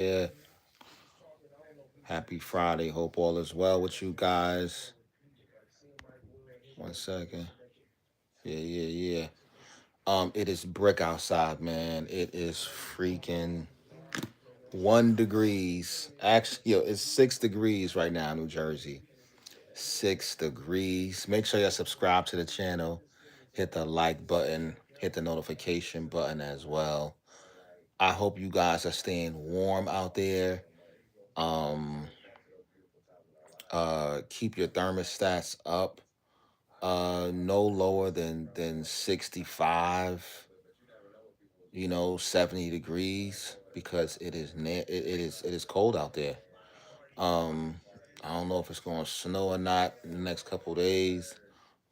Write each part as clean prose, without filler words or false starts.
Yeah, happy Friday. Hope all is well with you guys. One second. Yeah. It is brick outside, man. It is freaking 1 degrees. Actually, it's 6 degrees right now in New Jersey. 6 degrees. Make sure you subscribe to the channel. Hit the like button. Hit the notification button as well. I hope you guys are staying warm out there. Um, keep your thermostats up. No lower than 65, 70 degrees because it is cold out there. Um, I don't know if it's going to snow or not in the next couple days,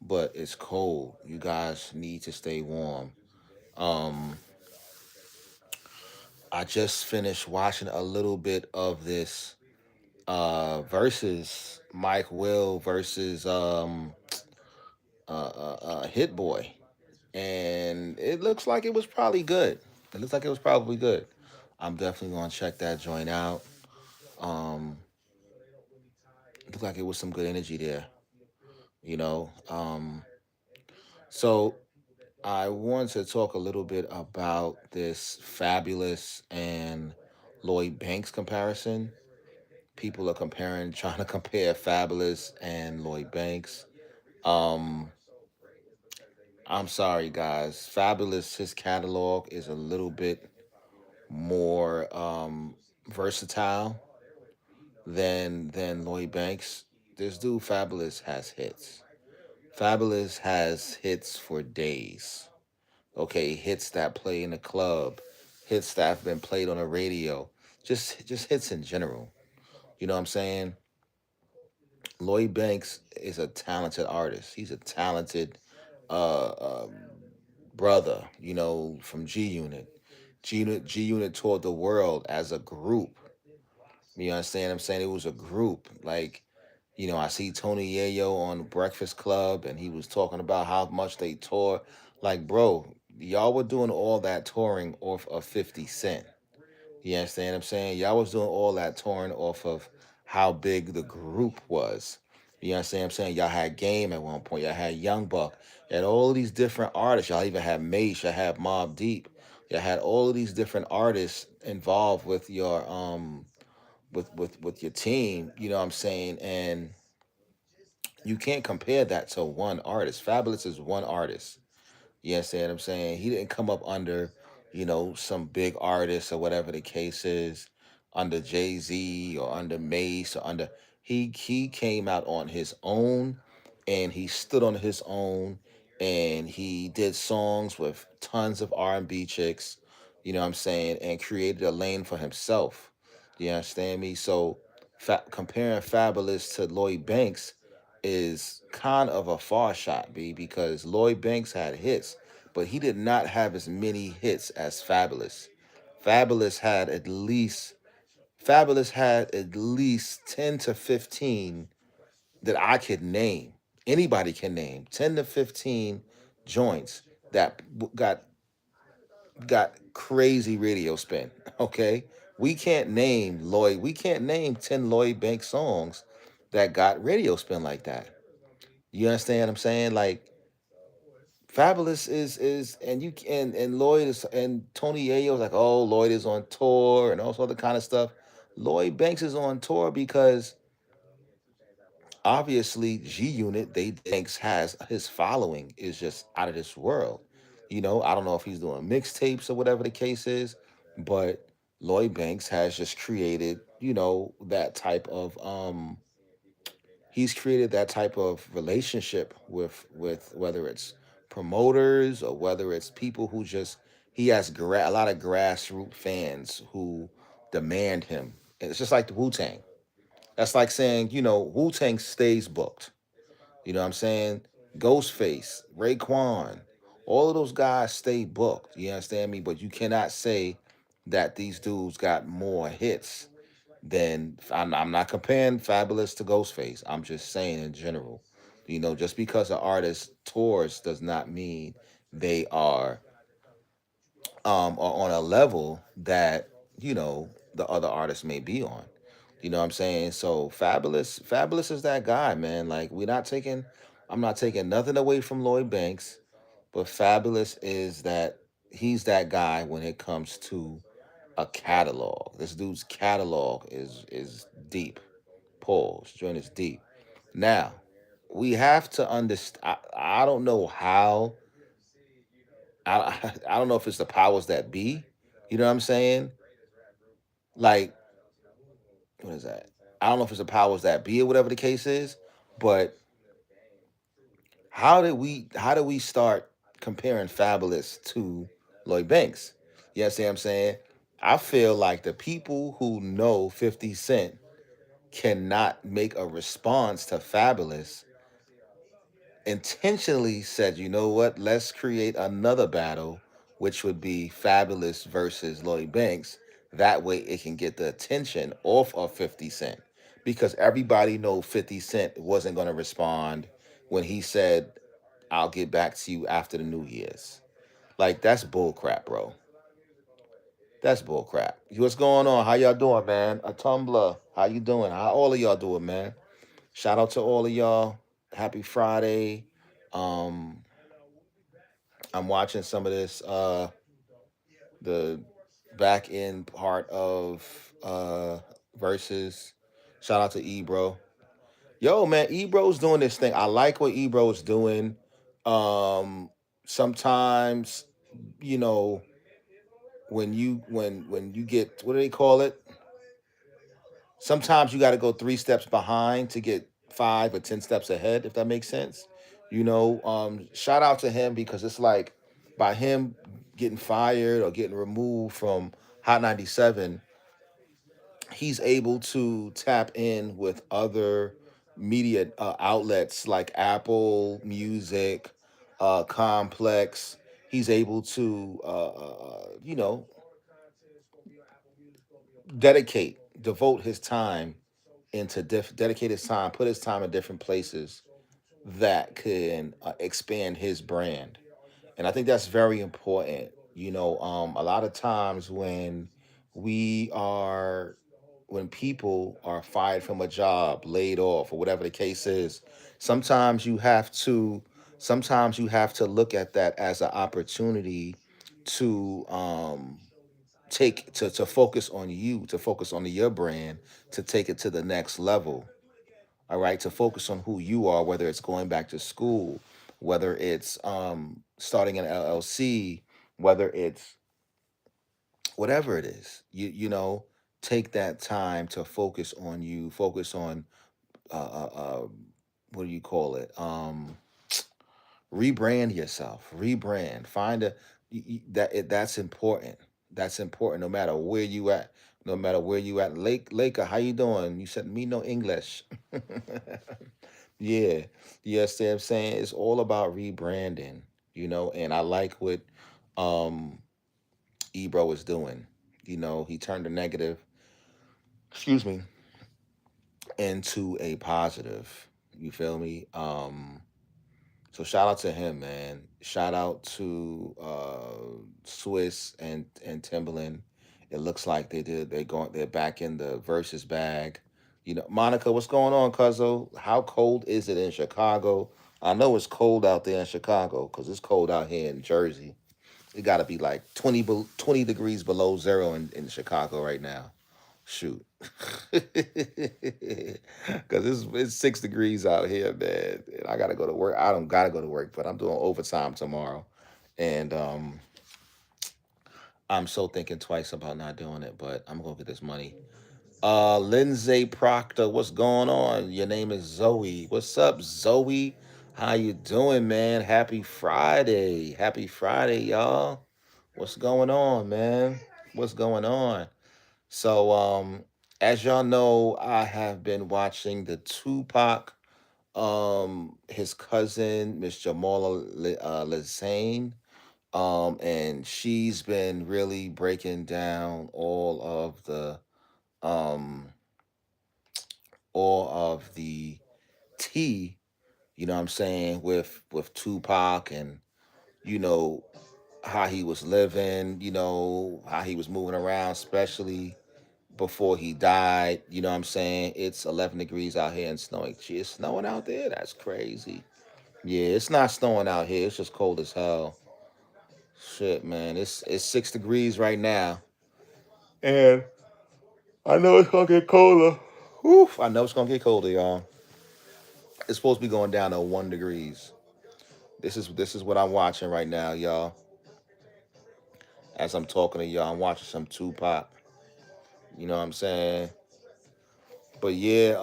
but it's cold. You guys need to stay warm. Um, I just finished watching a little bit of this versus Mike Will versus Hit Boy, and it looks like it was probably good. It looks like it was probably good. I'm definitely gonna check that joint out. Um, looked like it was some good energy there. You know. So I want to talk a little bit about this Fabulous and Lloyd Banks comparison. People are comparing, trying to compare Fabulous and Lloyd Banks. Um, I'm sorry, guys. Fabulous, his catalog is a little bit more versatile than Lloyd Banks. This dude Fabulous has hits. Fabulous has hits for days. Okay, hits that play in the club, hits that have been played on the radio, just hits in general. You know what I'm saying? Lloyd Banks is a talented artist. He's a talented uh, um, brother. From G Unit. G Unit toured the world as a group. You understand what I'm saying? It was a group. Like, I see Tony Yayo on Breakfast Club and he was talking about how much they tore. Like, bro, y'all were doing all that touring off of 50 Cent. You understand what I'm saying? Y'all was doing all that touring off of how big the group was. You understand what I'm saying? Y'all had Game at one point. Y'all had Young Buck. You had all these different artists. Y'all even had Mace. Y'all had Mob Deep. Y'all had all of these different artists involved with your with your team. You know what I'm saying? And you can't compare that to one artist. Fabulous is one artist. You understand what I'm saying? He didn't come up under, some big artists or whatever the case is, under Jay-Z or under Mace or under he came out on his own and he stood on his own and he did songs with tons of R&B chicks, you know what I'm saying, and created a lane for himself. You understand me? So comparing Fabulous to Lloyd Banks is kind of a far shot, B, because Lloyd Banks had hits, but he did not have as many hits as Fabulous. Fabulous had at least Fabulous had at least 10 to 15 that I could name. Anybody can name 10 to 15 joints that got crazy radio spin. Okay? We can't name 10 Lloyd Banks songs that got radio spin like that. You understand what I'm saying? Like Fabulous is and you and Lloyd is and Tony Yayo's like, oh, Lloyd is on tour and all sort of kind of stuff. Lloyd Banks is on tour because obviously G Unit, they thinks has his following is just out of this world. I don't know if he's doing mixtapes or whatever the case is, but Lloyd Banks has just created, that type of he's created that type of relationship with whether it's promoters or whether it's people who just he has a lot of grassroots fans who demand him. And it's just like the Wu Tang. That's like saying Wu Tang stays booked. You know what I'm saying? Ghostface, Raekwon, all of those guys stay booked. You understand me? But you cannot say that these dudes got more hits then I'm not comparing Fabulous to Ghostface. I'm just saying in general. Just because an artist tours does not mean they are on a level that the other artists may be on. You know what I'm saying? So Fabulous is that guy, man. Like I'm not taking nothing away from Lloyd Banks, but Fabulous is that he's that guy when it comes to a catalog. This dude's catalog is deep. Pause. Joint is deep. Now, we have to understand. I don't know how. I don't know if it's the powers that be. You know what I'm saying? Like, what is that? I don't know if it's the powers that be or whatever the case is. But how do we start comparing Fabulous to Lloyd Banks? You see what I'm saying? I feel like the people who know 50 Cent cannot make a response to Fabulous intentionally said, you know what, let's create another battle, which would be Fabulous versus Lloyd Banks. That way it can get the attention off of 50 Cent. Because everybody know 50 Cent wasn't going to respond when he said, I'll get back to you after the New Year's. Like, that's bull crap, bro. That's bull crap. What's going on? How y'all doing, man? A Tumblr. How you doing? How all of y'all doing, man? Shout out to all of y'all. Happy Friday. Um, I'm watching some of this the back end part of verses. Shout out to Ebro. Yo, man, Ebro's doing this thing. I like what Ebro's doing. Um Sometimes, you know, when you get, what do they call it? Sometimes you got to go 3 steps behind to get 5 or 10 steps ahead, if that makes sense. Shout out to him because it's like by him getting fired or getting removed from Hot 97, he's able to tap in with other media outlets like Apple Music, Complex. He's able to, devote his time dedicate his time, put his time in different places that can expand his brand. And I think that's very important. A lot of times we are when people are fired from a job, laid off, or whatever the case is, sometimes you have to sometimes you have to look at that as an opportunity to to focus on you, to focus on your brand, to take it to the next level. All right, to focus on who you are, whether it's going back to school, whether it's starting an LLC, whether it's whatever it is. Take that time to focus on you, focus on what do you call it? Rebrand yourself, rebrand, find that's important. That's important, no matter where you at. No matter where you at. Laker, how you doing? You said me no English. Yeah, yes, I'm saying it's all about rebranding, and I like what um Ebro is doing. He turned a negative, excuse me, into a positive. You feel me? So shout out to him, man. Shout out to Swiss and Timberland. It looks like they're back in the versus bag. Monica, what's going on, Cuzzo? How cold is it in Chicago? I know it's cold out there in Chicago because it's cold out here in Jersey. It got to be like 20 degrees below zero in Chicago right now. Shoot. Because it's 6 degrees out here, man. And I gotta go to work. I don't gotta go to work, but I'm doing overtime tomorrow. And I'm so thinking twice about not doing it, but I'm gonna get this money. Lindsay Proctor, what's going on? Your name is Zoe. What's up, Zoe? How you doing, man? Happy Friday. Happy Friday, y'all. What's going on, man? What's going on? So, as y'all know, I have been watching the Tupac, his cousin, Miss Jamala Lazane, and she's been really breaking down um, all of the tea. What I'm saying, with Tupac, and you know how he was living, how he was moving around, especially before he died. You know what I'm saying? It's 11 degrees out here and snowing. Gee, it's snowing out there? That's crazy. Yeah, it's not snowing out here. It's just cold as hell. Shit, man. It's 6 degrees right now. And I know it's gonna get colder. Oof, I know it's gonna get colder, y'all. It's supposed to be going down to 1 degrees. This is what I'm watching right now, y'all. As I'm talking to y'all, I'm watching some Tupac. You know what I'm saying? But yeah,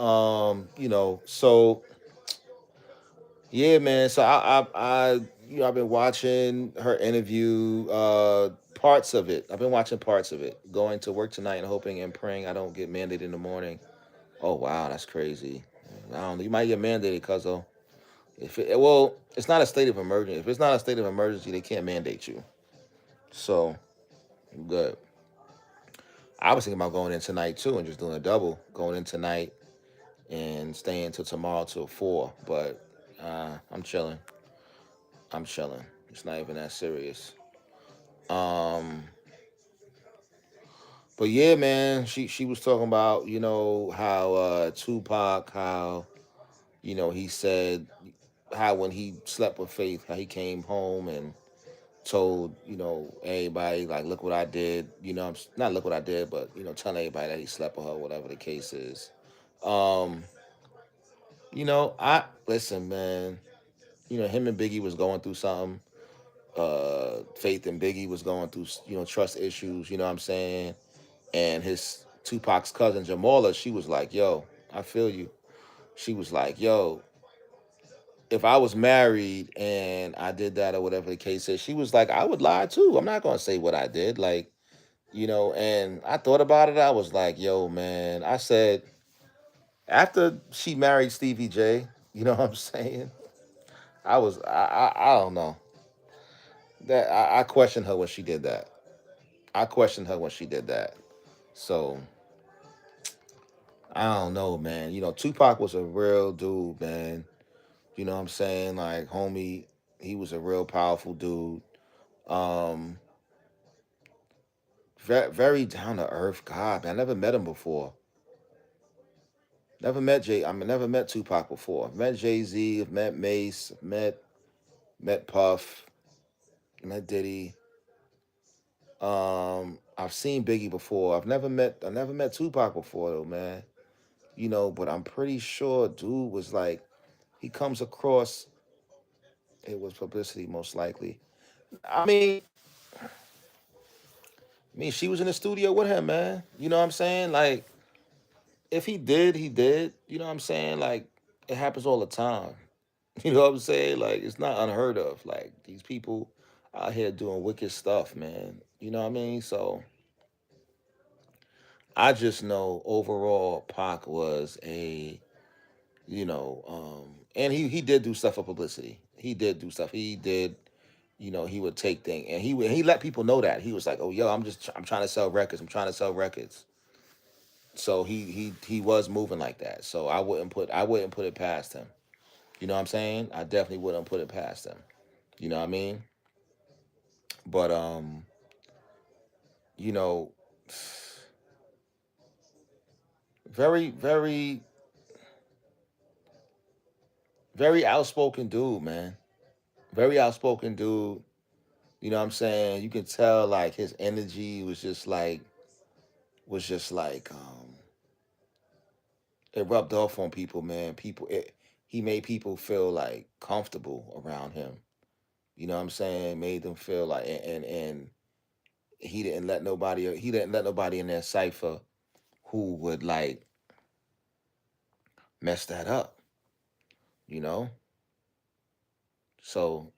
so yeah, man. So I've been watching her interview, parts of it. I've been watching parts of it. Going to work tonight and hoping and praying I don't get mandated in the morning. Oh wow, that's crazy. I don't know. You might get mandated, cuzzo. It's not a state of emergency. If it's not a state of emergency, they can't mandate you. So good. I was thinking about going in tonight too and just doing a double, going in tonight and staying till tomorrow till 4. But I'm chilling. I'm chilling. It's not even that serious. Um, but yeah, man, she was talking about how Tupac, how he said how when he slept with Faith, how he came home and told everybody, like, look what I did. Not look what I did, but telling everybody that he slept with her, whatever the case is. Um, I listen, man. Him and Biggie was going through something. Faith and Biggie was going through trust issues. You know what I'm saying? And his Tupac's cousin Jamala, she was like, "Yo, I feel you." She was like, "Yo, if I was married and I did that or whatever the case is," she was like, "I would lie too. I'm not gonna say what I did." Like, and I thought about it. I was like, "Yo, man," I said, after she married Stevie J, you know what I'm saying? I don't know. I questioned her when she did that. I questioned her when she did that. So I don't know, man. Tupac was a real dude, man. You know what I'm saying? Like, homie, he was a real powerful dude. Um, very down to earth. God, man, I never met him before. Never met Tupac before. I've met Jay Z. I've met Mace. I've met Puff. Met Diddy. I've seen Biggie before. I never met Tupac before though, man. But I'm pretty sure dude was like, he comes across, it was publicity most likely. I mean, she was in the studio with him, man. You know what I'm saying? Like, if he did, he did. You know what I'm saying? Like, it happens all the time. You know what I'm saying? Like, it's not unheard of. Like, these people out here doing wicked stuff, man. You know what I mean? So I just know overall Pac was and he did do stuff for publicity. He did do stuff. He did, he would take things and he let people know that. He was like, "Oh, yo, I'm trying to sell records. I'm trying to sell records." So he was moving like that. So I wouldn't put it past him. You know what I'm saying? I definitely wouldn't put it past him. You know what I mean? But you know, very very very outspoken dude, man. Very outspoken dude. You know what I'm saying? You can tell like his energy was just like it rubbed off on people, man. He made people feel like comfortable around him. You know what I'm saying? Made them feel like and he didn't let nobody in that cipher who would like mess that up, you know? So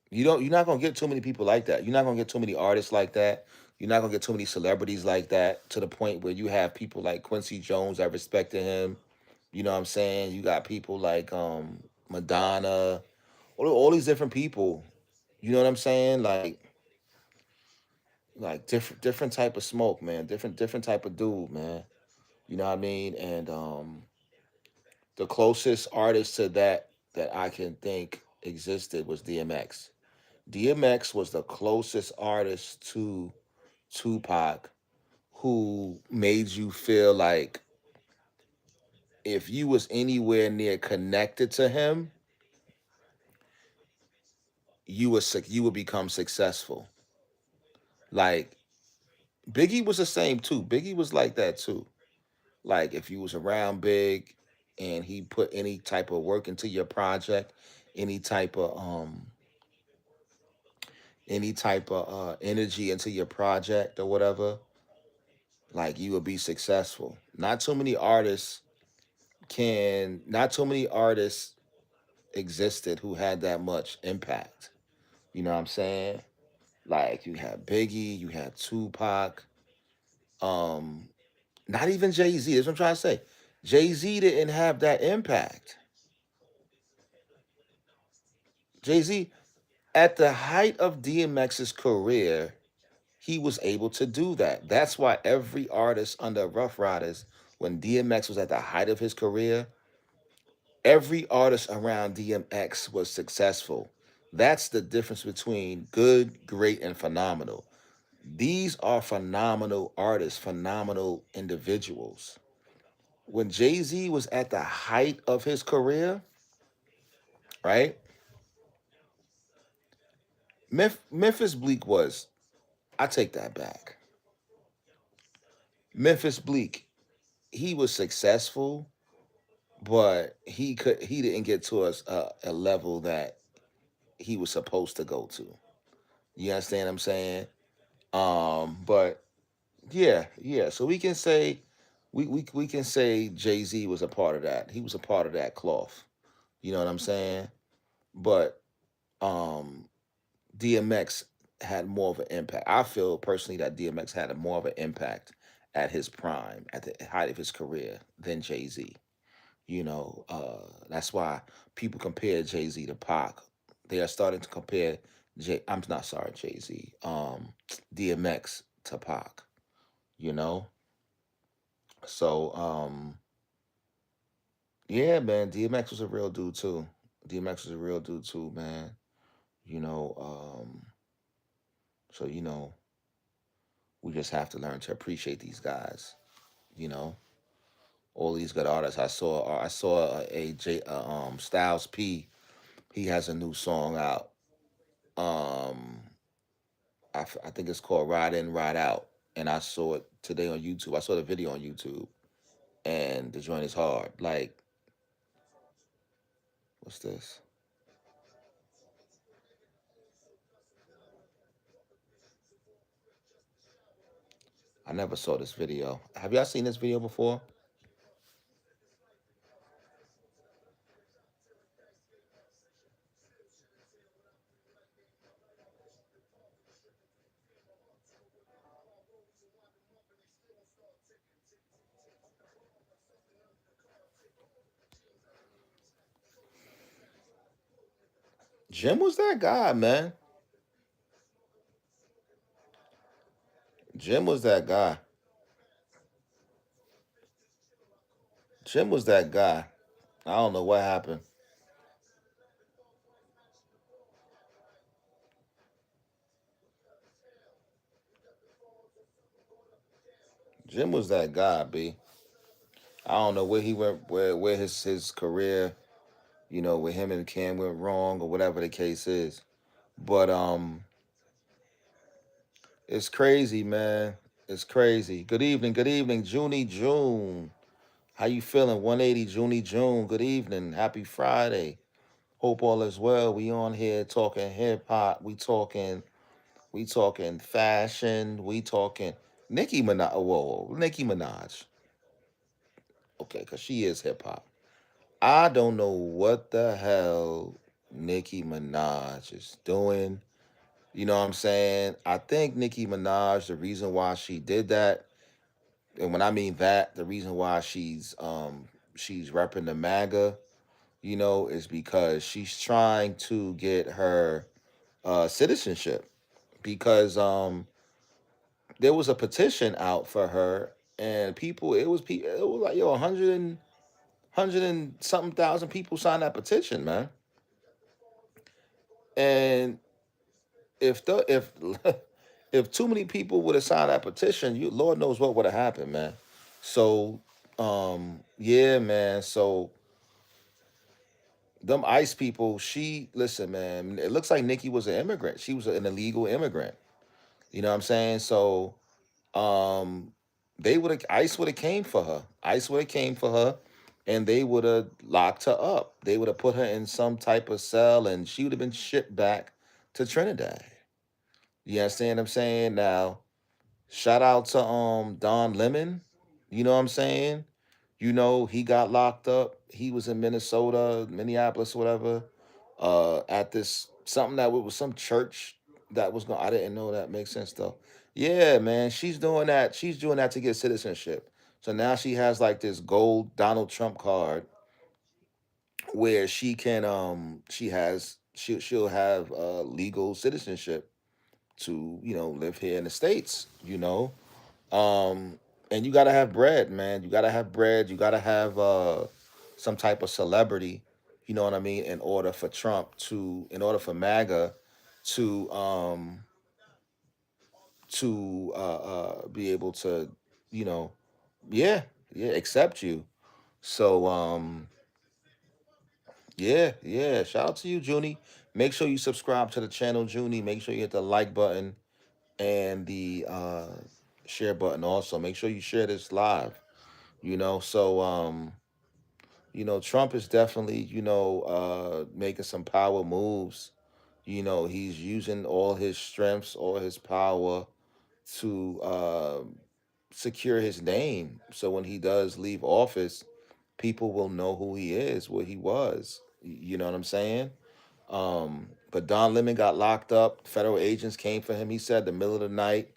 you're not gonna get too many people like that. You're not gonna get too many artists like that. You're not gonna get too many celebrities like that to the point where you have people like Quincy Jones that respected him. You know what I'm saying? You got people like Madonna, all these different people. You know what I'm saying? Like different type of smoke, man. Different type of dude, man. You know what I mean? And the closest artist to that I can think existed was DMX. DMX was the closest artist to Tupac who made you feel like if you was anywhere near connected to him, you would become successful. Like Biggie was the same too. Biggie was like that too. Like if you was around Big and he put any type of work into your project, any type of energy into your project or whatever, like you would be successful. Not too many artists existed who had that much impact. You know what I'm saying? Like you had Biggie, you had Tupac, um, not even Jay Z. That's what I'm trying to say. Jay Z didn't have that impact. Jay Z, at the height of DMX's career, he was able to do that. That's why every artist under Rough Riders, when DMX was at the height of his career, every artist around DMX was successful. That's the difference between good, great, and phenomenal. These are phenomenal artists, phenomenal individuals. When Jay Z was at the height of his career, right? Memphis Bleak was, I take that back. Memphis Bleak, he was successful, but he didn't get to a level that he was supposed to go to. You understand what I'm saying? But yeah, yeah. So we can say we can say Jay Z was a part of that. He was a part of that cloth. You know what I'm saying? But um DMX had more of an impact. I feel personally that DMX had a more of an impact at his prime, at the height of his career than Jay Z. That's why people compare Jay Z to Pac. They are starting to compare I'm not sorry, Jay Z, DMX to Pac. You know, so yeah, man, DMX was a real dude too. DMX was a real dude too, man. You know, so we just have to learn to appreciate these guys. You know, all these good artists. I saw Styles P. He has a new song out. Um, I think it's called Ride In, Ride Out, and I saw it today on YouTube. I saw the video on YouTube, and the joint is hard. Like, what's this? I never saw this video. Have y'all seen this video before? Jim was that guy, man. Jim was that guy. Jim was that guy. I don't know what happened. Jim was that guy, B. I don't know where he went, where his career, where him and Cam went wrong or whatever the case is. But it's crazy, man. It's crazy. Good evening, Junie June. How you feeling? 180 Junie June. Good evening. Happy Friday. Hope all is well. We on here talking hip hop. We talking fashion. We talking Nicki Minaj. Whoa, Nicki Minaj. Okay, cause she is hip hop. I don't know what the hell Nicki Minaj is doing. You know what I'm saying? I think Nicki Minaj, the reason why she did that, and when I mean that, the reason why she's repping the MAGA, is because she's trying to get her citizenship. Because there was a petition out for her, and it was like 100 and something thousand people signed that petition, man. And if If too many people would have signed that petition, you Lord knows what would have happened, man. So, yeah, man. So them ICE people, she listen, man. It looks like Nikki was an immigrant. She was an illegal immigrant. You know what I'm saying? So, um, they would have ICE would have came for her. ICE would have came for her, and they would have locked her up. They would have put her in some type of cell, and she would have been shipped back to Trinidad. You understand what I'm saying? Now, shout out to Don Lemon. You know what I'm saying? You know, he got locked up. He was in Minnesota, Minneapolis, whatever, at this something that was some church that was going. I didn't know that makes sense though. Yeah, man, she's doing that. She's doing that to get citizenship. So now she has like this gold Donald Trump card where she can she'll have legal citizenship to live here in the states. Um, and you gotta have bread, man. You gotta have bread. You gotta have some type of celebrity. You know what I mean? In order for MAGA to be able to, you know, yeah, yeah, accept you. So yeah, yeah. Shout out to you, Junie. Make sure you subscribe to the channel, Junie. Make sure you hit the like button and the share button. Also, make sure you share this live. Trump is definitely making some power moves. He's using all his strengths, all his power to secure his name, so when he does leave office, people will know who he is, what he was. You know what I'm saying? But Don Lemon got locked up. Federal agents came for him, he said, the middle of the night,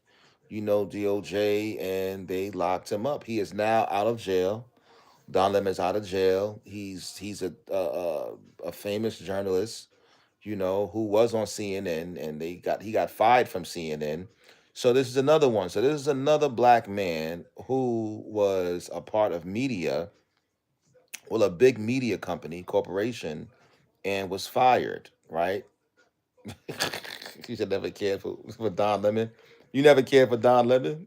DOJ, and they locked him up. He is now out of jail. Don Lemon's out of jail. He's a famous journalist, who was on CNN, and he got fired from CNN. So this is another one. So this is another black man who was a part of media, well, a big media company, corporation, and was fired, right? You should never care for Don Lemon. You never cared for Don Lemon?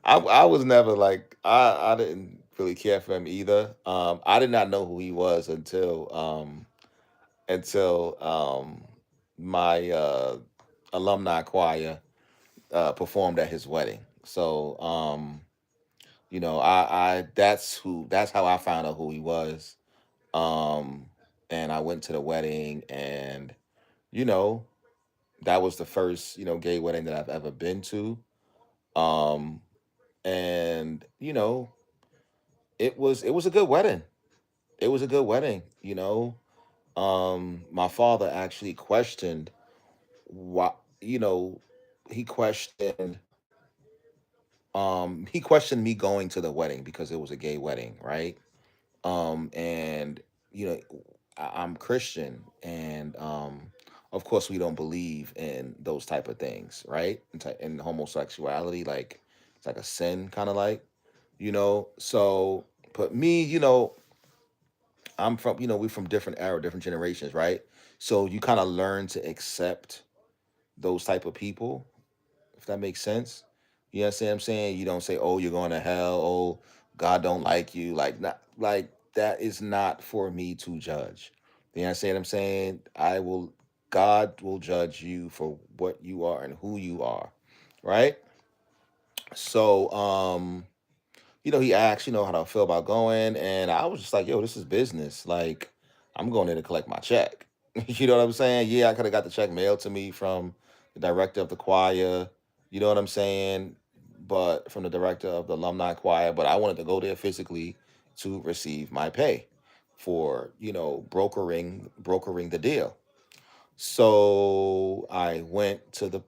I was never like I didn't really care for him either. I did not know who he was until my alumni choir performed at his wedding. So I that's how I found out who he was. Um, and I went to the wedding, and you know that was the first gay wedding that I've ever been to. Um, and it was a good wedding. It was a good wedding. My father actually questioned why. He questioned he questioned me going to the wedding because it was a gay wedding, right? And you know I'm Christian, and of course we don't believe in those type of things, right? In homosexuality, like it's like a sin, kind of like, so but me, I'm from, we from different era, different generations, right? So you kind of learn to accept those type of people, if that makes sense. You understand what I'm saying? You don't say, "Oh, you're going to hell." "Oh, God don't like you." Like, not like that is not for me to judge. You understand what I'm saying? God will judge you for what you are and who you are, right? So, he asked, how do I feel about going, and I was just like, "Yo, this is business. Like, I'm going there to collect my check." You know what I'm saying? Yeah, I could have got the check mailed to me from the director of the choir. You know what I'm saying? But from the director of the alumni choir, but I wanted to go there physically to receive my pay for brokering the deal. So I went to the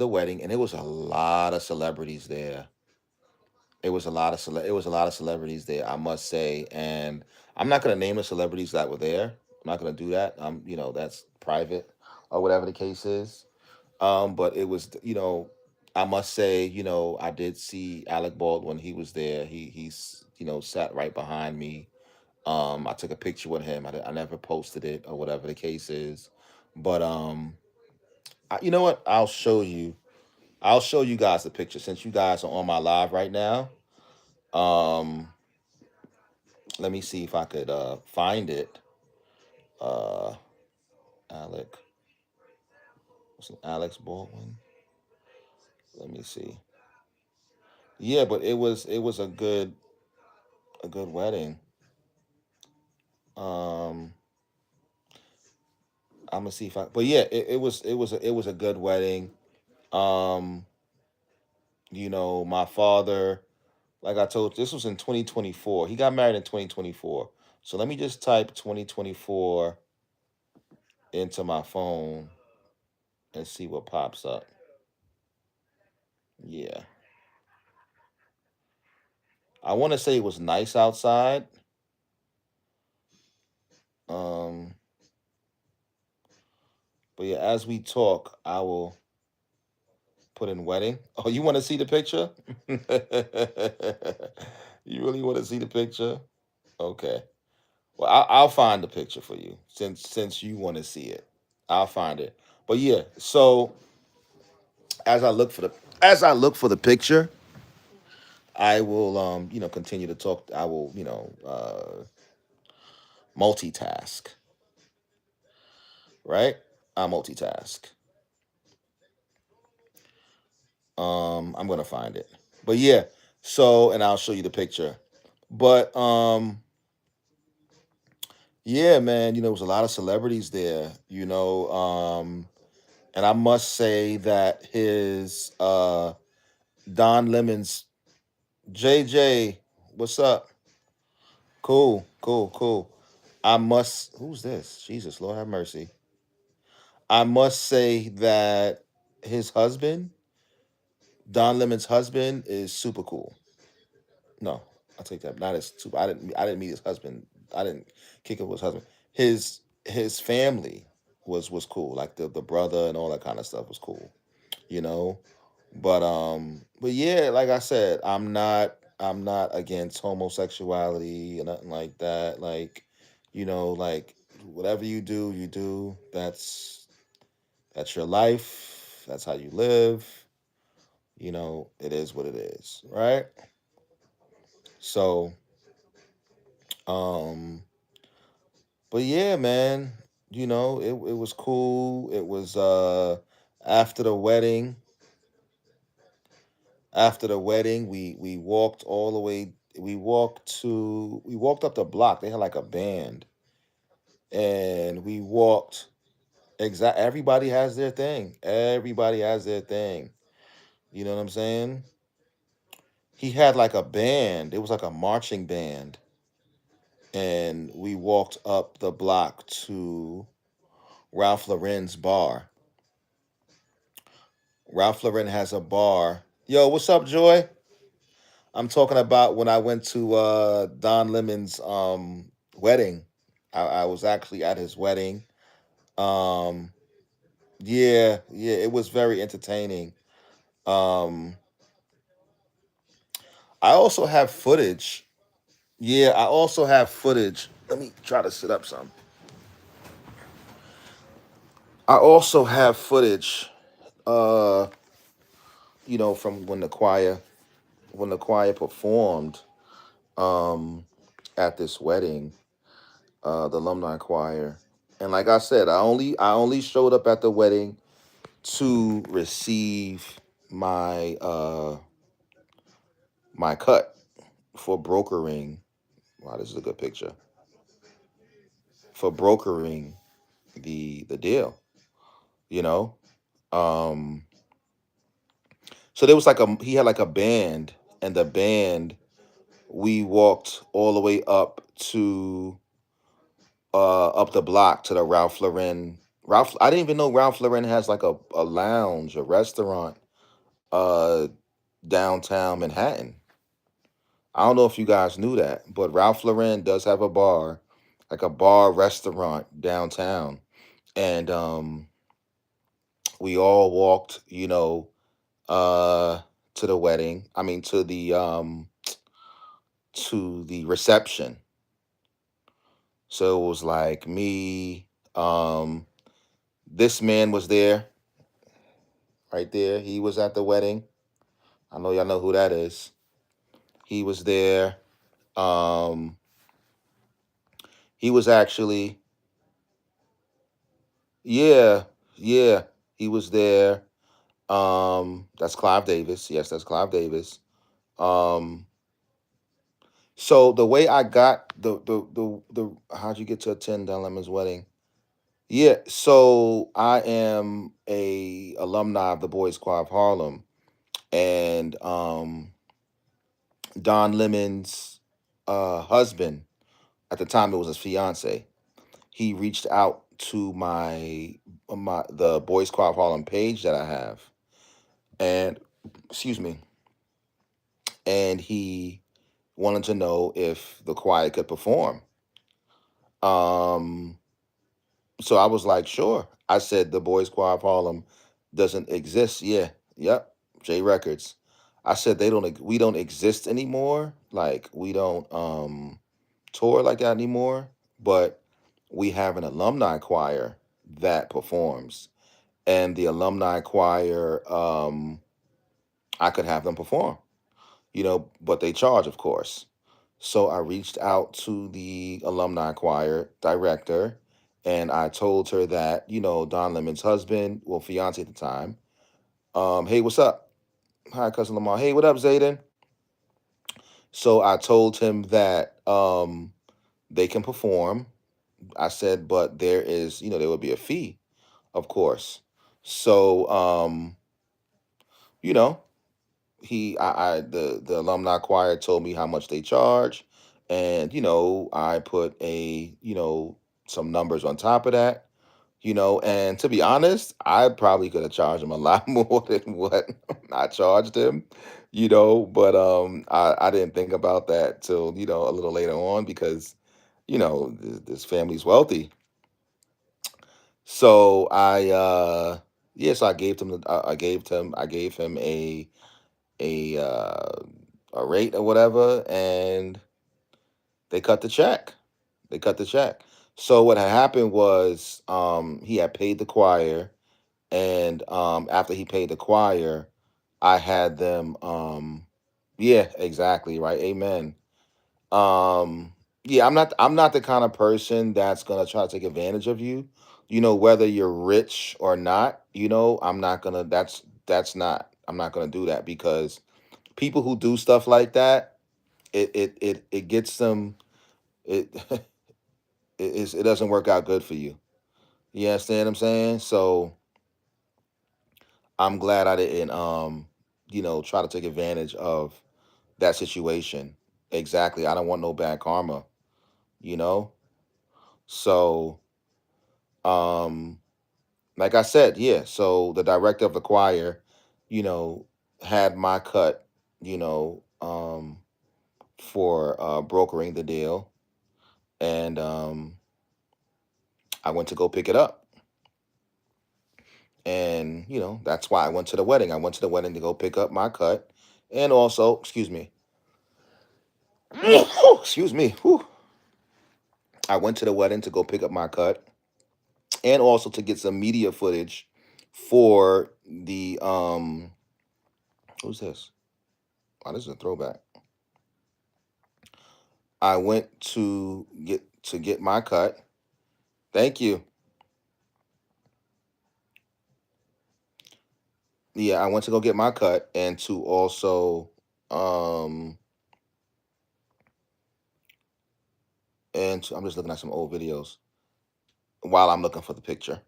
wedding, and it was a lot of celebrities there. It was a lot of celebrities there, I must say, and I'm not gonna name the celebrities that were there. I'm not gonna do that. That's private, or whatever the case is. But it was, I must say, I did see Alec Baldwin. He was there. He's sat right behind me. I took a picture with him. I never posted it, or whatever the case is. But you know what? I'll show you. I'll show you guys the picture since you guys are on my live right now. Um, Let me see if I could find it. Uh, Alec, what's it, Alex Baldwin? Let me see. Yeah, but it was a good wedding. Um, I'm gonna see if I. But yeah, it was a good wedding. Um, my father, like I told, this was in 2024. He got married in 2024. So let me just type 2024 into my phone and see what pops up. Yeah, I want to say it was nice outside. Um, but yeah, as we talk, I will put in wedding. Oh, you want to see the picture? You really want to see the picture? Okay. Well, I'll find the picture for you since you want to see it. I'll find it. But yeah, so as I look for the picture, I will continue to talk. I will multitask, right? I multitask. I'm gonna find it. But yeah, so and I'll show you the picture. But yeah, man, there was a lot of celebrities there, and I must say that his Don Lemon's JJ, what's up? Cool, cool, cool. Who's this? Jesus, Lord have mercy. I must say that his husband, Don Lemon's husband, is super cool. No, I'll take that. Not as super. I didn't meet his husband. I didn't kick it with his husband. His family was cool. Like the brother and all that kind of stuff was cool. You know. But yeah, like I said, I'm not against homosexuality or nothing like that. Like, like whatever you do, you do. That's your life. That's how you live. It is what it is, right? So, um, but yeah, man, it was cool. It was after the wedding. After the wedding, we walked all the way. We walked up the block. They had like a band, and we walked. Exact. Everybody has their thing. Everybody has their thing. You know what I'm saying? He had like a band. It was like a marching band, and we walked up the block to Ralph Lauren's bar. Ralph Lauren has a bar. Yo, what's up, Joy? I'm talking about when I went to Don Lemon's wedding. I was actually at his wedding. Um, yeah, yeah, it was very entertaining. Um, I also have footage. Yeah, I also have footage. Let me try to sit up some. I also have footage. Uh, from when the choir performed um at this wedding, the alumni choir. And like I said, I only showed up at the wedding to receive my cut for brokering. Wow, this is a good picture. For brokering the deal, you know. Um so there was like he had like a band, and the band, we walked all the way up the block to the Ralph Lauren. I didn't even know Ralph Lauren has like a lounge, a restaurant uh downtown Manhattan. I don't know if you guys knew that, but Ralph Lauren does have a bar, like a bar restaurant downtown. And we all walked, uh to the wedding. I mean to the reception. So it was like me, um This man was there, right there. He was at the wedding. I know y'all know who that is. He was there. Um, he was actually, yeah, yeah, he was there. That's Clive Davis. Yes, that's Clive Davis. Um, so the way I got the how'd you get to attend Don Lemon's wedding? Yeah, so I am a alumni of the Boys Choir of Harlem, and Don Lemon's husband, at the time it was his fiance, he reached out to my the Boys Choir of Harlem page that I have, and excuse me, and he wanted to know if the choir could perform. Um, so I was like, sure. I said the Boys Choir of Harlem doesn't exist. Yeah, yep, J Records. I said we don't exist anymore. Like we don't tour like that anymore. But we have an alumni choir that performs, and the alumni choir, I could have them perform. But they charge, of course. So I reached out to the alumni choir director, and I told her that, Don Lemon's husband, well, fiance at the time, hey, what's up? Hi, cousin Lamar. Hey, what up, Zayden? So I told him that they can perform. I said, but there would be a fee, of course. So, you know, the alumni choir told me how much they charge, and I put some numbers on top of that. And to be honest, I probably could have charged him a lot more than what I charged him. But I didn't think about that till a little later on, because this family's wealthy. So yes, I gave him I gave him a rate or whatever, and they cut the check. They cut the check. So what had happened was, he had paid the choir, and after he paid the choir, I had them. Yeah, exactly right. Amen. Yeah, I'm not the kind of person that's gonna try to take advantage of you. Whether you're rich or not. I'm not gonna. That's not. I'm not gonna do that, because people who do stuff like that, it gets them. It it doesn't work out good for you. You understand what I'm saying? So I'm glad I didn't try to take advantage of that situation. Exactly. I don't want no bad karma, you know? So um like I said, yeah. So the director of the choir, you know, had my cut, for brokering the deal, and I went to go pick it up. And that's why I went to the wedding. I went to the wedding to go pick up my cut, and also, excuse me, excuse me, whew. I went to the wedding to go pick up my cut, and also to get some media footage for the who's this? Oh, this is a throwback. I went to get my cut. Thank you. Yeah, I went to go get my cut, and to also um I'm just looking at some old videos while I'm looking for the picture.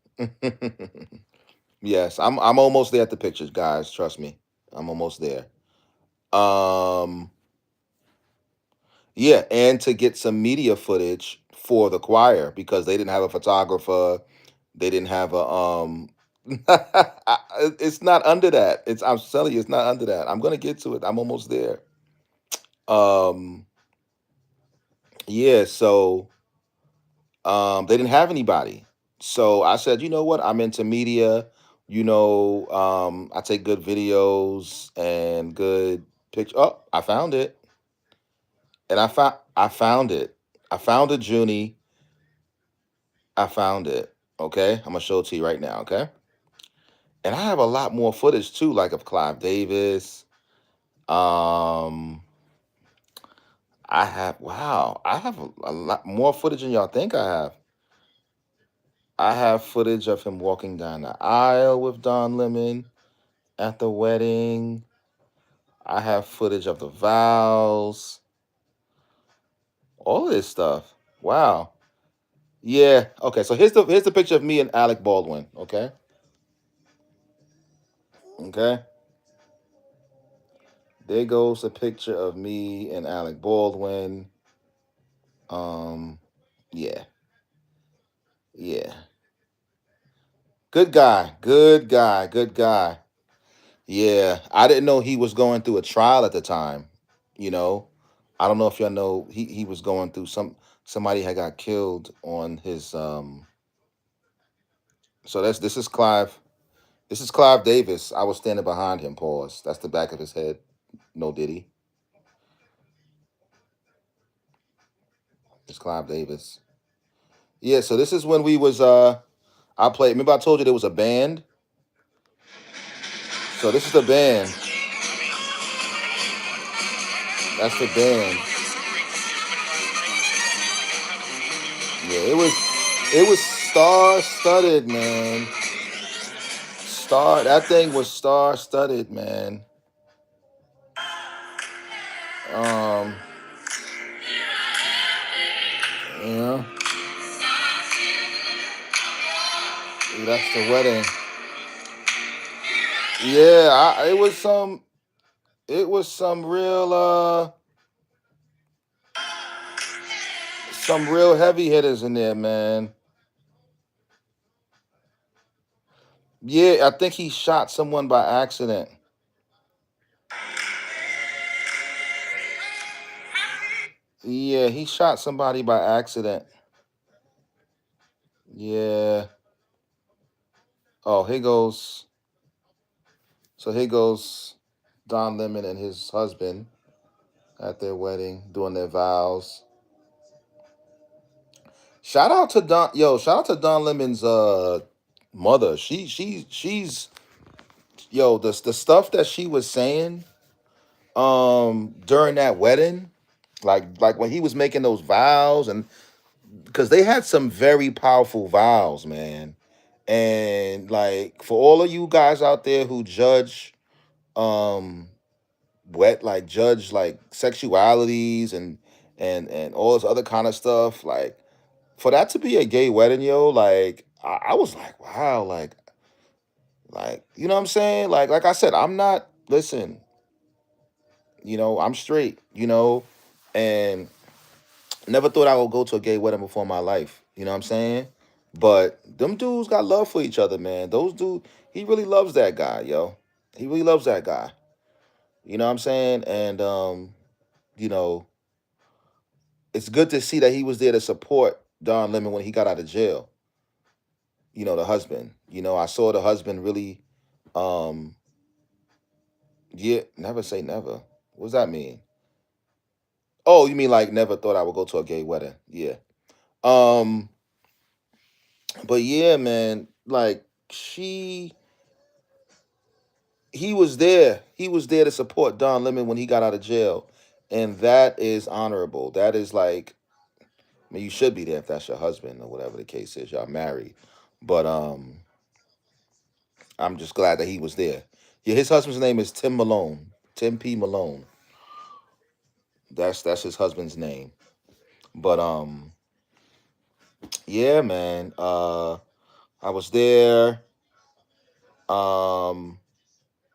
Yes, I'm almost there at the pictures, guys. Trust me. I'm almost there. Um yeah, and to get some media footage for the choir, because they didn't have a photographer. They didn't have a it's not under that. I'm telling you, it's not under that. I'm gonna get to it. I'm almost there. Um yeah, so they didn't have anybody. So I said, you know what? I'm into media. I take good videos and good picture. Oh, I found it. And I found it. I found it, Junie. I found it. Okay, I'm gonna show it to you right now. Okay, and I have a lot more footage too, like of Clive Davis. Um, I have wow, I have a lot more footage than y'all think I have. I have footage of him walking down the aisle with Don Lemon at the wedding. I have footage of the vows, all of this stuff. Wow. Yeah. Okay. So here's the picture of me and Alec Baldwin. Okay. Okay. There goes a picture of me and Alec Baldwin. Um. Yeah. Yeah. Good guy. Good guy. Good guy. Yeah. I didn't know he was going through a trial at the time. You know. I don't know if y'all know he was going through somebody had got killed on his So this is Clive. This is Clive Davis. I was standing behind him. Pause. That's the back of his head. No Diddy. It's Clive Davis. Yeah. So this is when we was I played. Remember I told you there was a band. So this is the band. That's the band. Yeah. It was star studded, man. Star. That thing was star studded, man. Um. Yeah. That's the wedding. Yeah. It was some. It was some real heavy hitters in there, man. Yeah, I think he shot someone by accident. Yeah, he shot somebody by accident. Yeah. Oh, here goes. So here goes Don Lemon and his husband at their wedding doing their vows. Shout out to Don. Yo, shout out to Don Lemon's mother. She's yo the stuff that she was saying during that wedding, like when he was making those vows, and because they had some very powerful vows, man. And like for all of you guys out there who judge um judge like sexualities and all this other kind of stuff, like for that to be a gay wedding, yo, like I was like, wow, like you know what I'm saying? Like I said, I'm not listen, I'm straight, and never thought I would go to a gay wedding before in my life. You know what I'm saying? But them dudes got love for each other, man. Those dudes, he really loves that guy, yo. He really loves that guy. You know what I'm saying? And you know, it's good to see that he was there to support Don Lemon when he got out of jail. The husband. I saw the husband really um yeah, never say never. What does that mean? Oh, you mean like never thought I would go to a gay wedding. Yeah. Um, but yeah, man, like she he was there. He was there to support Don Lemon when he got out of jail. And that is honorable. That is like, I mean, you should be there if that's your husband or whatever the case is. Y'all married. But I'm just glad that he was there. Yeah, his husband's name is Tim Malone. Tim P. Malone. That's his husband's name. But yeah, man. I was there. Um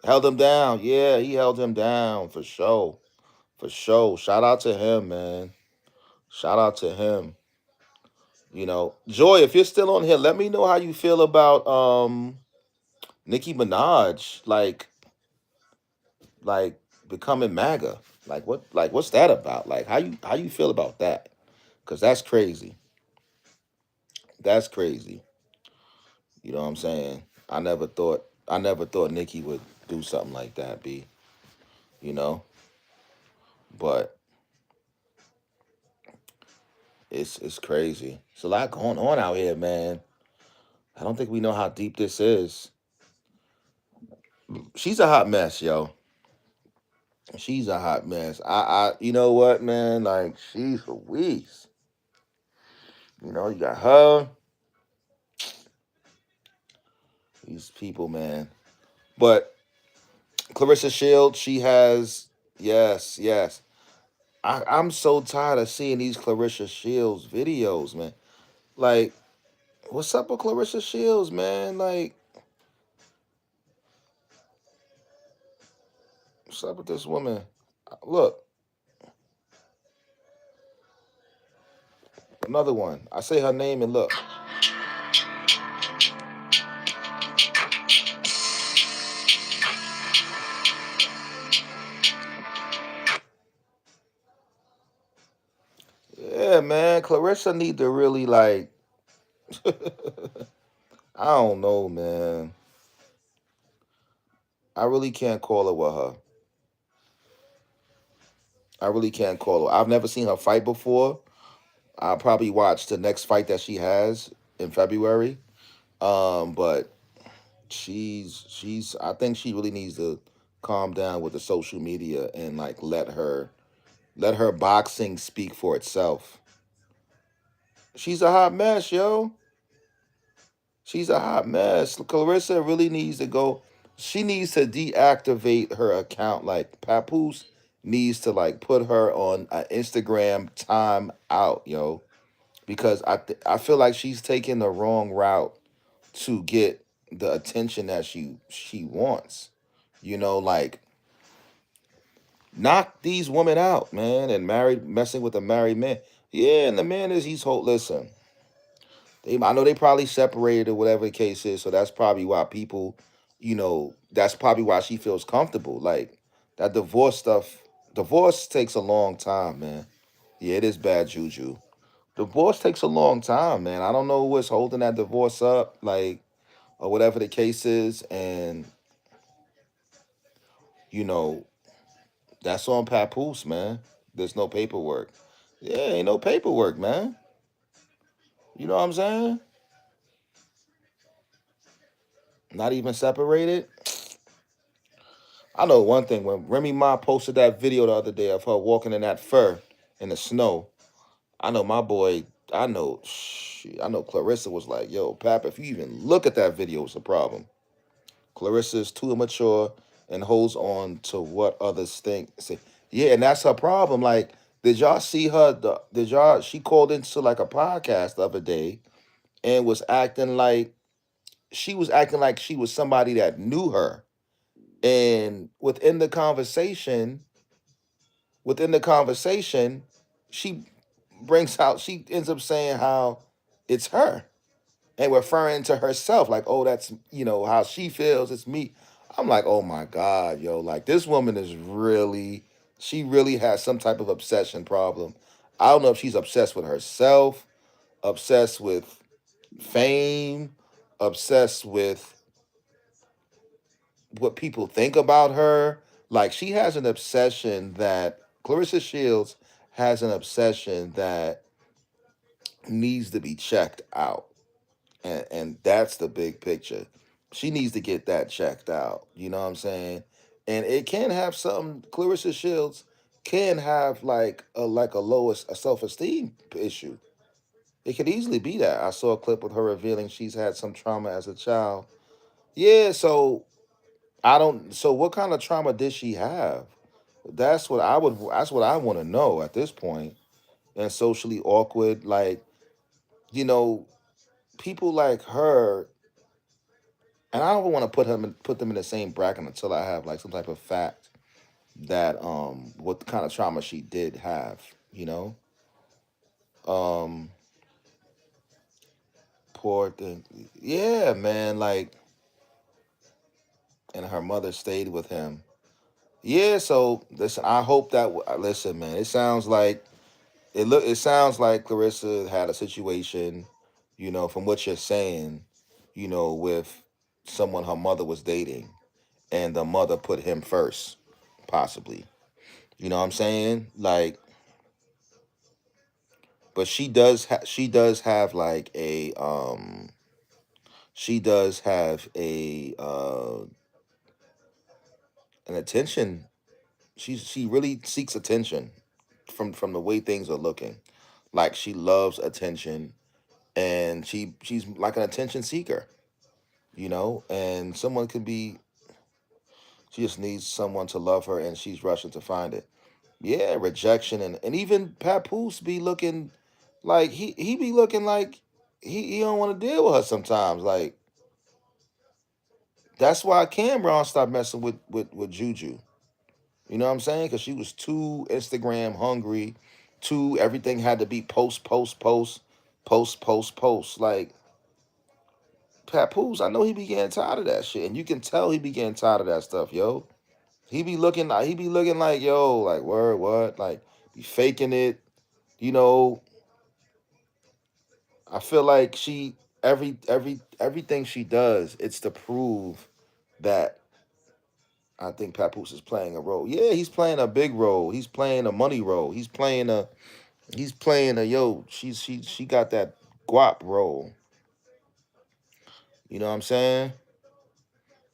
held him down. Yeah, he held him down for sure. For sure. Shout out to him, man. Shout out to him. Joy, if you're still on here, let me know how you feel about Nicki Minaj, like becoming MAGA. What's that about? Like how you feel about that? Cause that's crazy. That's crazy. You know what I'm saying? I never thought Nicki would do something like that, B. You know? But it's crazy. It's a lot going on out here, man. I don't think we know how deep this is. She's a hot mess, yo. She's a hot mess. You know what, man? Like, she's Louise. You know, you got her, these people, man. But Clarissa Shields, she has, yes, yes. I'm so tired of seeing these Clarissa Shields videos, man. Like, what's up with Clarissa Shields, man? Like, what's up with this woman? Look, another one. I say her name and look. Yeah, man. Clarissa need to really like. I don't know, man. I really can't call it with her. I really can't call her. I've never seen her fight before. I'll probably watch the next fight that she has in February. But she's I think she really needs to calm down with the social media and like let her boxing speak for itself. She's a hot mess, yo. She's a hot mess. Clarissa really needs to go. She needs to deactivate her account. Like Papoose needs to like put her on an Instagram time out, yo, because I feel like she's taking the wrong route to get the attention that she wants. You know, like knock these women out, man, and married messing with a married man. Yeah, and the man is he's whole. Listen, I know they probably separated or whatever the case is, so that's probably why people, that's probably why she feels comfortable. Like that divorce stuff. Divorce takes a long time, man. Yeah, it is bad juju. Divorce takes a long time, man. I don't know what's holding that divorce up, like, or whatever the case is, and you know, that's on Papoose, man. There's no paperwork. Yeah, ain't no paperwork, man. You know what I'm saying? Not even separated. I know one thing. When Remy Ma posted that video the other day of her walking in that fur in the snow, I know my boy. I know Clarissa was like, "Yo, Pap, if you even look at that video, it's a problem." Clarissa is too immature and holds on to what others think. Say, yeah, and that's her problem. Like, did y'all see her? Did y'all? She called into like a podcast the other day and was acting like she was somebody that knew her. And within the conversation, she she ends up saying how it's her and referring to herself like, oh, that's how she feels. It's me. I'm like, oh my god, yo, like this woman is really, she really has some type of obsession problem. I don't know if she's obsessed with herself, obsessed with fame, obsessed with what people think about her. Like she has an obsession that Clarissa Shields has an obsession that needs to be checked out. And that's the big picture. She needs to get that checked out. You know what I'm saying? And it can have some Clarissa Shields can have like a lowest a self-esteem issue. It could easily be that. I saw a clip with her revealing she's had some trauma as a child. Yeah, so I don't so what kind of trauma did she have? That's what I want to know at this point. And socially awkward, like, you know, people like her, and I don't want to put them in the same bracket until I have like some type of fact that what kind of trauma she did have, you know? Um Poor thing. Yeah, man, like, and her mother stayed with him. Yeah, so listen, I hope that listen, man, it sounds like Clarissa had a situation, from what you're saying, with someone her mother was dating, and the mother put him first, possibly. You know what I'm saying? Like, but she does have like a she does have a an attention. She really seeks attention from the way things are looking. Like she loves attention, and she's like an attention seeker, and someone could be. She just needs someone to love her, and she's rushing to find it. Yeah, rejection, and even Papoose be looking like he be looking like he don't want to deal with her sometimes. Like that's why Cameron stopped messing with Juju. You know what I'm saying? Because she was too Instagram hungry. Too everything had to be post, post, post, post, post, post. Like Papoose, I know he be getting tired of that shit, and you can tell he be getting tired of that stuff, yo. He be looking like yo, like word, what, like be faking it. You know, I feel like everything she does, it's to prove that I think Papoose is playing a role. Yeah, he's playing a big role. He's playing a money role. He's playing a yo. She got that guap role. You know what I'm saying?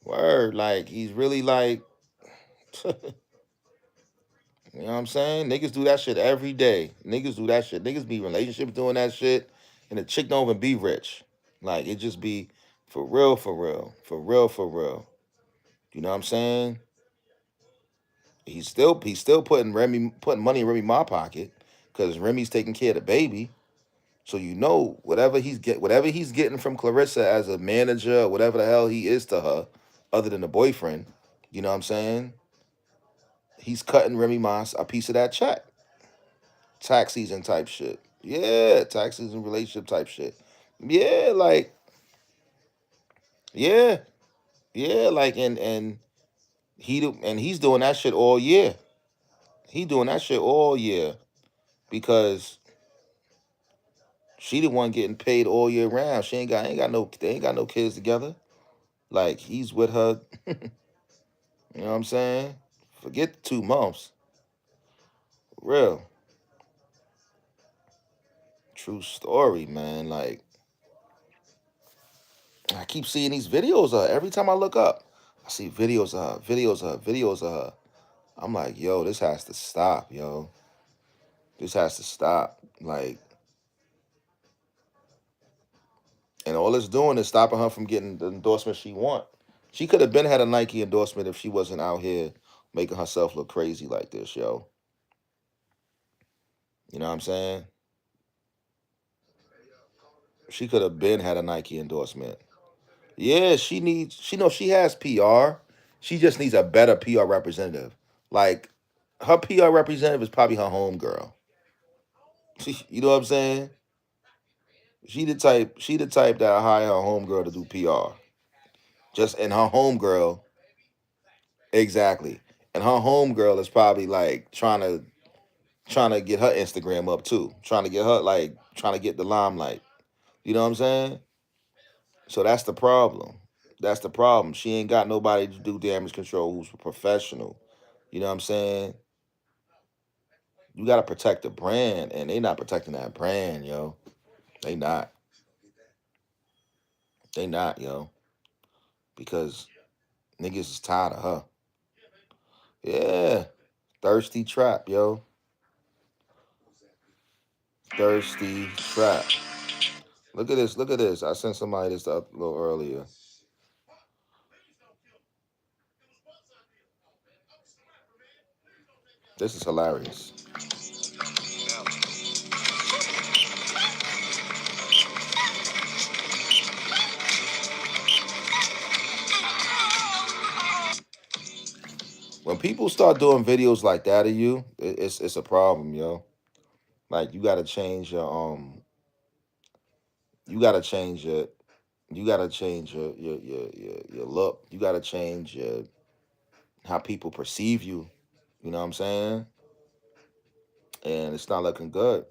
Word, like he's really like, you know what I'm saying? Niggas do that shit every day. Niggas do that shit. Niggas be in relationships doing that shit, and the chick don't even be rich. Like it just be for real, for real, for real, for real. You know what I'm saying? He's still putting money in Remy Ma pocket because Remy's taking care of the baby. So whatever he's getting from Clarissa as a manager or whatever the hell he is to her, other than a boyfriend, you know what I'm saying? He's cutting Remy Moss a piece of that check. Tax season type shit. Yeah, tax season relationship type shit. Yeah, like yeah, yeah, like and he's doing that shit all year. He doing that shit all year because she the one getting paid all year round. They ain't got no kids together. Like he's with her. You know what I'm saying? Forget the 2 months. Real. True story, man. Like, I keep seeing these videos of her. Every time I look up, I see videos of her, videos of her, videos of her. I'm like, yo, this has to stop, yo. This has to stop. Like, and all it's doing is stopping her from getting the endorsement she want. She could have been had a Nike endorsement if she wasn't out here making herself look crazy like this, yo. You know what I'm saying? She could have been had a Nike endorsement. Yeah, she knows she has PR. She just needs a better PR representative. Like her PR representative is probably her homegirl. You know what I'm saying? She the type that hire her homegirl to do PR. Just and her homegirl, exactly. And her homegirl is probably like trying to get her Instagram up too. Trying to get her like trying to get the limelight. You know what I'm saying? So that's the problem. That's the problem. She ain't got nobody to do damage control who's a professional. You know what I'm saying? You gotta protect the brand, and they not protecting that brand, yo. They not. They not, yo. Because niggas is tired of her. Yeah. Thirsty trap, yo. Thirsty trap. Look at this. Look at this. I sent somebody this up a little earlier. This is hilarious. When people start doing videos like that of you, it's a problem, yo. Like you gotta change your look. You gotta change how people perceive you. You know what I'm saying? And it's not looking good.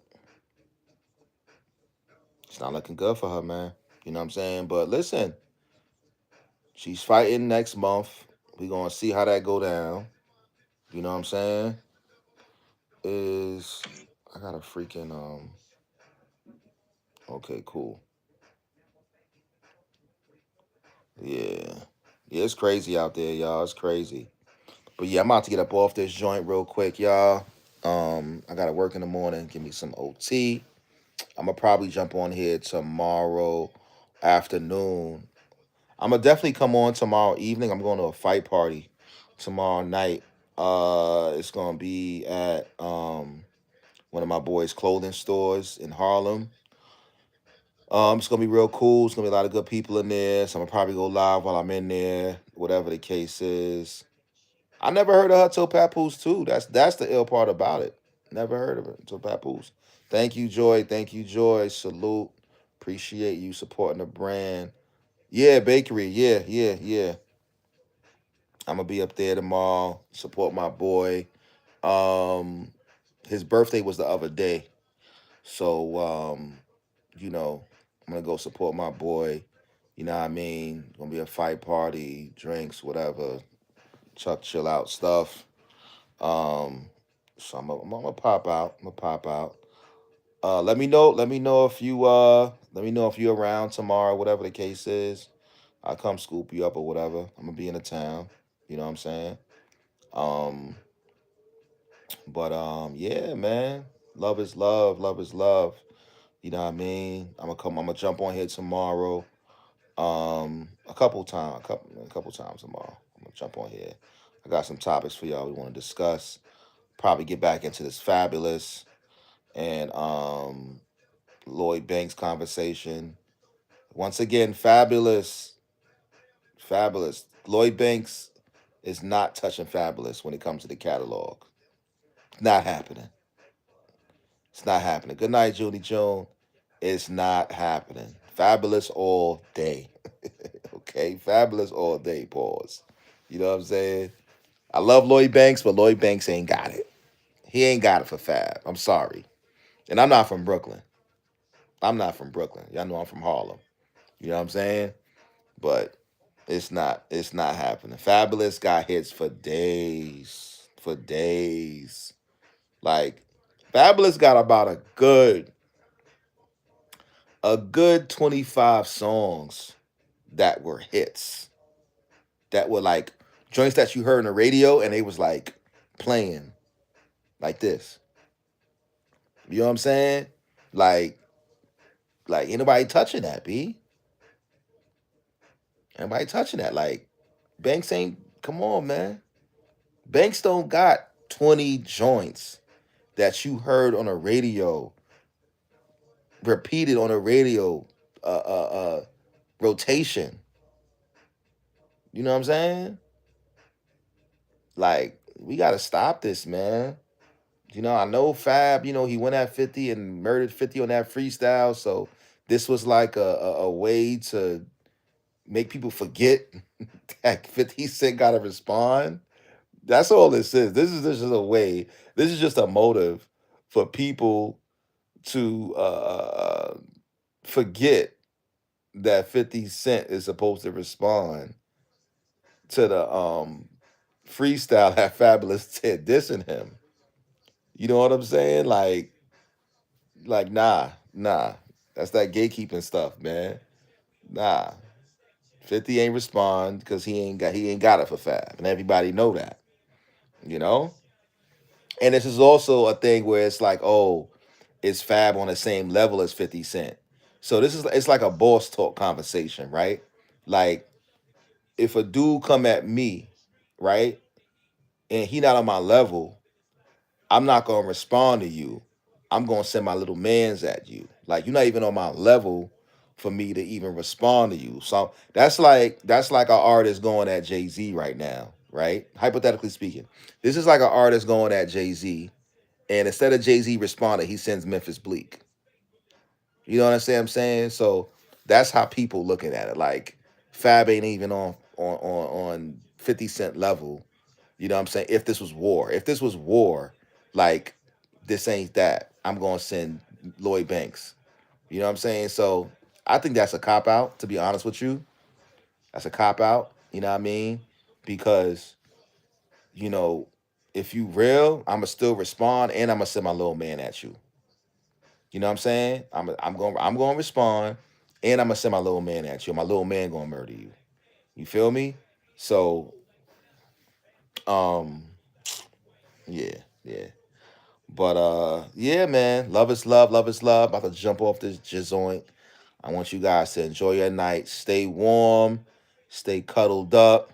It's not looking good for her, man. You know what I'm saying? But listen, she's fighting next month. We gonna see how that go down. You know what I'm saying? Is I got a freaking. Okay, cool. Yeah. Yeah, it's crazy out there, y'all. It's crazy. But yeah, I'm about to get up off this joint real quick, y'all. I gotta work in the morning. Give me some OT. I'm gonna probably jump on here tomorrow afternoon. I'm gonna definitely come on tomorrow evening. I'm going to a fight party tomorrow night. It's gonna be at one of my boys' clothing stores in Harlem. It's gonna be real cool. It's gonna be a lot of good people in there. So I'm gonna probably go live while I'm in there, whatever the case is. I never heard of her till Papoose too. That's the ill part about it. Never heard of it till Papoose. Thank you, Joy. Thank you, Joy. Salute. Appreciate you supporting the brand. Yeah, bakery. Yeah, yeah, yeah. I'm gonna be up there tomorrow. Support my boy. Um, his birthday was the other day, so you know, I'm gonna go support my boy. You know what I mean? Gonna be a fight party, drinks, whatever, Chuck chill out stuff. Um, so I'm gonna pop out. I'm gonna pop out. Let me know. Let me know if you let me know if you're around tomorrow, whatever the case is. I'll come scoop you up or whatever. I'm gonna be in the town. You know what I'm saying? Um, but yeah, man. Love is love. Love is love. You know what I mean? I'm gonna jump on here tomorrow. A couple times tomorrow. I'm gonna jump on here. I got some topics for y'all we want to discuss. Probably get back into this fabulous and Lloyd Banks conversation. Once again, fabulous, fabulous. Lloyd Banks is not touching fabulous when it comes to the catalog. Not happening. It's not happening. Good night, Judy June. It's not happening. Fabulous all day. Okay, fabulous all day. Pause. You know what I'm saying? I love Lloyd Banks, but Lloyd Banks ain't got it. He ain't got it for Fab. I'm sorry. And I'm not from Brooklyn. I'm not from Brooklyn. Y'all know I'm from Harlem. You know what I'm saying? But it's not happening. Fabulous got hits for days. For days. Like Fabulous got about a good 25 songs that were hits. That were like joints that you heard on the radio and they was like playing like this. You know what I'm saying? Like ain't nobody touching that, B. Anybody touching that? Like Banks ain't. Come on, man. Banks don't got 20 joints that you heard on a radio, repeated on a radio, rotation. You know what I'm saying? Like we got to stop this, man. I know Fab. He went at 50 and murdered 50 on that freestyle. So this was like a way to make people forget that 50 Cent got to respond. That's all this is. This is a way. This is just a motive for people to forget that 50 Cent is supposed to respond to the freestyle that Fabulous did dissing him. You know what I'm saying? Like nah, nah. That's that gatekeeping stuff, man. Nah. 50 ain't respond because he ain't got it for Fab. And everybody know that. You know? And this is also a thing where it's like, oh, is Fab on the same level as 50 Cent? So it's like a boss talk conversation, right? Like if a dude come at me, right, and he not on my level, I'm not gonna respond to you. I'm gonna send my little mans at you. Like you're not even on my level for me to even respond to you. So that's like an artist going at Jay Z right now, right? Hypothetically speaking, this is like an artist going at Jay Z, and instead of Jay Z responding, he sends Memphis Bleak. You know what I'm saying? So that's how people looking at it. Like Fab ain't even on 50 Cent level. You know what I'm saying? If this was war, like this ain't that. I'm gonna send Lloyd Banks. You know what I'm saying? So I think that's a cop out, to be honest with you. That's a cop out, you know what I mean? Because, you know, if you real, I'ma still respond and I'ma send my little man at you. You know what I'm saying? I'm going to respond, and I'm gonna send my little man at you. My little man gonna murder you. You feel me? So, um, yeah, yeah. But yeah, man. Love is love. Love is love. About to jump off this joint. I want you guys to enjoy your night. Stay warm. Stay cuddled up.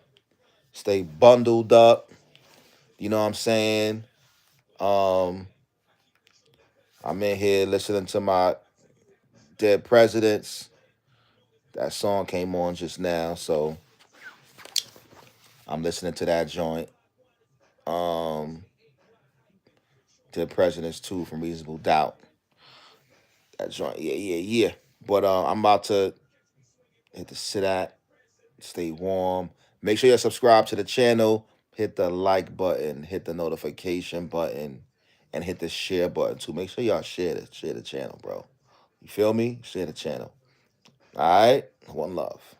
Stay bundled up. You know what I'm saying? Um, I'm in here listening to my Dead Presidents. That song came on just now, so I'm listening to that joint. Um, Dead Presidents 2 from Reasonable Doubt. That joint, yeah, yeah, yeah. But I'm about to hit the sit at, stay warm. Make sure you're subscribed to the channel. Hit the like button, hit the notification button, and hit the share button too. Make sure y'all share the channel, bro. You feel me? Share the channel. All right. One love.